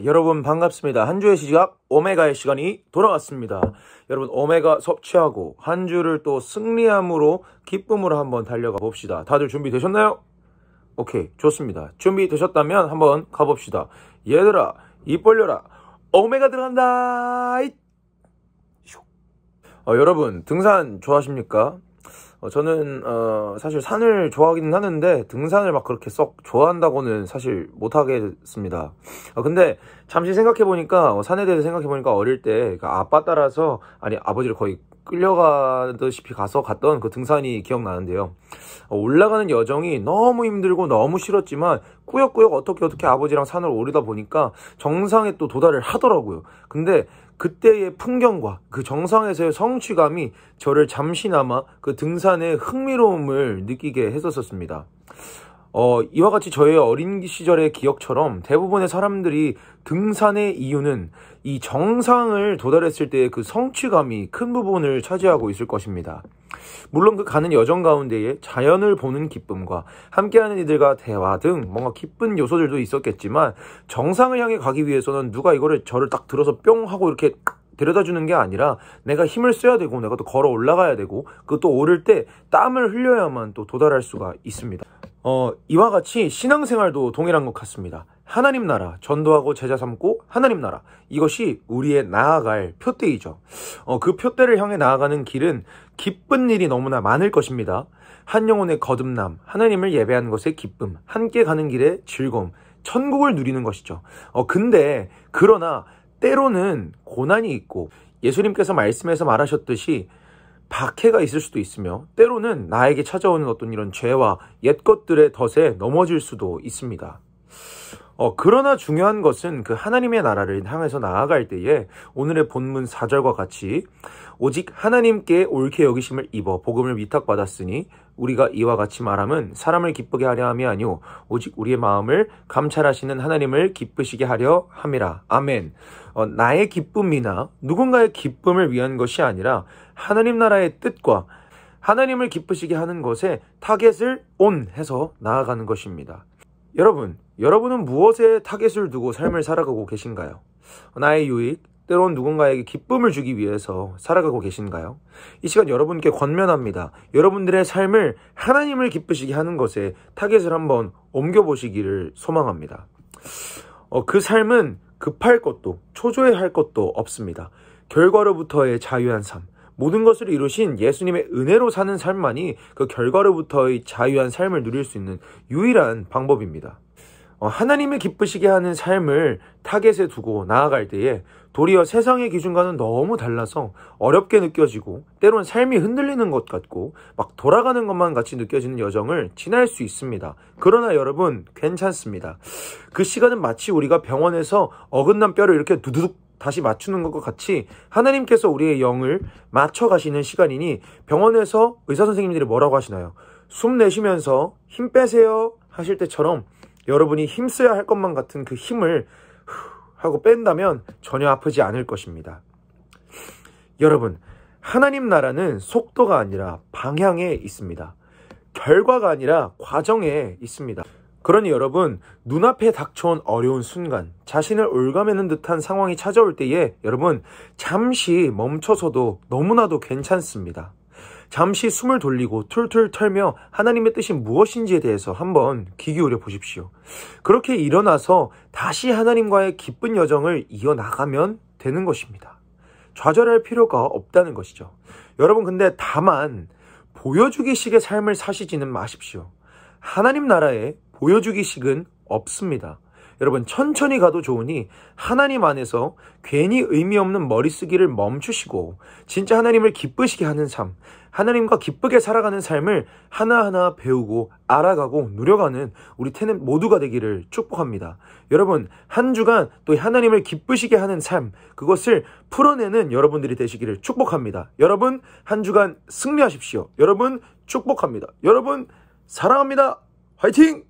여러분 반갑습니다. 한 주의 시작 오메가의 시간이 돌아왔습니다. 여러분 오메가 섭취하고 한 주를 또 승리함으로 기쁨으로 한번 달려가 봅시다. 다들 준비되셨나요? 오케이, 좋습니다. 준비되셨다면 한번 가봅시다. 얘들아 입 벌려라, 오메가 들어간다. 여러분 등산 좋아하십니까? 저는 사실 산을 좋아하기는 하는데 등산을 막 그렇게 썩 좋아한다고는 사실 못하겠습니다. 근데 잠시 생각해보니까 산에 대해서 생각해보니까 어릴 때 아빠 따라서, 아니 아버지를 거의 끌려가듯이 갔던 그 등산이 기억나는데요. 올라가는 여정이 너무 힘들고 너무 싫었지만 꾸역꾸역 어떻게 아버지랑 산을 오르다 보니까 정상에 또 도달을 하더라고요. 근데 그때의 풍경과 그 정상에서의 성취감이 저를 잠시나마 그 등산의 흥미로움을 느끼게 했었습니다. 이와 같이 저의 어린 시절의 기억처럼 대부분의 사람들이 등산의 이유는 이 정상을 도달했을 때의 그 성취감이 큰 부분을 차지하고 있을 것입니다. 물론 그 가는 여정 가운데에 자연을 보는 기쁨과 함께하는 이들과 대화 등 뭔가 기쁜 요소들도 있었겠지만, 정상을 향해 가기 위해서는 누가 저를 딱 들어서 뿅 하고 이렇게 데려다 주는 게 아니라 내가 힘을 써야 되고 내가 또 걸어 올라가야 되고 또 오를 때 땀을 흘려야만 또 도달할 수가 있습니다. 이와 같이 신앙생활도 동일한 것 같습니다. 하나님 나라 전도하고 제자 삼고 하나님 나라, 이것이 우리의 나아갈 표대이죠. 그 표대를 향해 나아가는 길은 기쁜 일이 너무나 많을 것입니다. 한 영혼의 거듭남, 하나님을 예배하는 것의 기쁨, 함께 가는 길의 즐거움, 천국을 누리는 것이죠. 그러나 때로는 고난이 있고, 예수님께서 말씀에서 말하셨듯이 박해가 있을 수도 있으며, 때로는 나에게 찾아오는 어떤 이런 죄와 옛 것들의 덫에 넘어질 수도 있습니다. 그러나 중요한 것은 그 하나님의 나라를 향해서 나아갈 때에 오늘의 본문 4절과 같이 오직 하나님께 옳게 여기심을 입어 복음을 위탁받았으니 우리가 이와 같이 말함은 사람을 기쁘게 하려 함이 아니오 오직 우리의 마음을 감찰하시는 하나님을 기쁘시게 하려 함이라. 아멘. 나의 기쁨이나 누군가의 기쁨을 위한 것이 아니라 하나님 나라의 뜻과 하나님을 기쁘시게 하는 것에 타겟을 해서 나아가는 것입니다. 여러분은 무엇에 타겟을 두고 삶을 살아가고 계신가요? 나의 유익, 때론 누군가에게 기쁨을 주기 위해서 살아가고 계신가요? 이 시간 여러분께 권면합니다. 여러분들의 삶을 하나님을 기쁘시게 하는 것에 타겟을 한번 옮겨보시기를 소망합니다. 그 삶은 급할 것도 초조해할 것도 없습니다. 결과로부터의 자유한 삶, 모든 것을 이루신 예수님의 은혜로 사는 삶만이 그 결과로부터의 자유한 삶을 누릴 수 있는 유일한 방법입니다. 하나님을 기쁘시게 하는 삶을 타겟에 두고 나아갈 때에 도리어 세상의 기준과는 너무 달라서 어렵게 느껴지고, 때로는 삶이 흔들리는 것 같고 막 돌아가는 것만 같이 느껴지는 여정을 지날 수 있습니다. 그러나 여러분, 괜찮습니다. 그 시간은 마치 우리가 병원에서 어긋난 뼈를 이렇게 두두둑 다시 맞추는 것과 같이 하나님께서 우리의 영을 맞춰 가시는 시간이니, 병원에서 의사 선생님들이 뭐라고 하시나요? 숨 내쉬면서 힘 빼세요 하실 때처럼 여러분이 힘써야 할 것만 같은 그 힘을 하고 뺀다면 전혀 아프지 않을 것입니다. 여러분, 하나님 나라는 속도가 아니라 방향에 있습니다. 결과가 아니라 과정에 있습니다. 그러니 여러분, 눈앞에 닥쳐온 어려운 순간, 자신을 올가매는 듯한 상황이 찾아올 때에 여러분, 잠시 멈춰서도 너무나도 괜찮습니다. 잠시 숨을 돌리고 툴툴 털며 하나님의 뜻이 무엇인지에 대해서 한번 귀 기울여 보십시오. 그렇게 일어나서 다시 하나님과의 기쁜 여정을 이어나가면 되는 것입니다. 좌절할 필요가 없다는 것이죠. 여러분, 근데 다만 보여주기식의 삶을 사시지는 마십시오. 하나님 나라에 보여주기식은 없습니다. 여러분, 천천히 가도 좋으니 하나님 안에서 괜히 의미 없는 머리 쓰기를 멈추시고 진짜 하나님을 기쁘시게 하는 삶, 하나님과 기쁘게 살아가는 삶을 하나하나 배우고 알아가고 누려가는 우리 태는 모두가 되기를 축복합니다. 여러분, 한 주간 또 하나님을 기쁘시게 하는 삶, 그것을 풀어내는 여러분들이 되시기를 축복합니다. 여러분, 한 주간 승리하십시오. 여러분, 축복합니다. 여러분, 사랑합니다. 화이팅!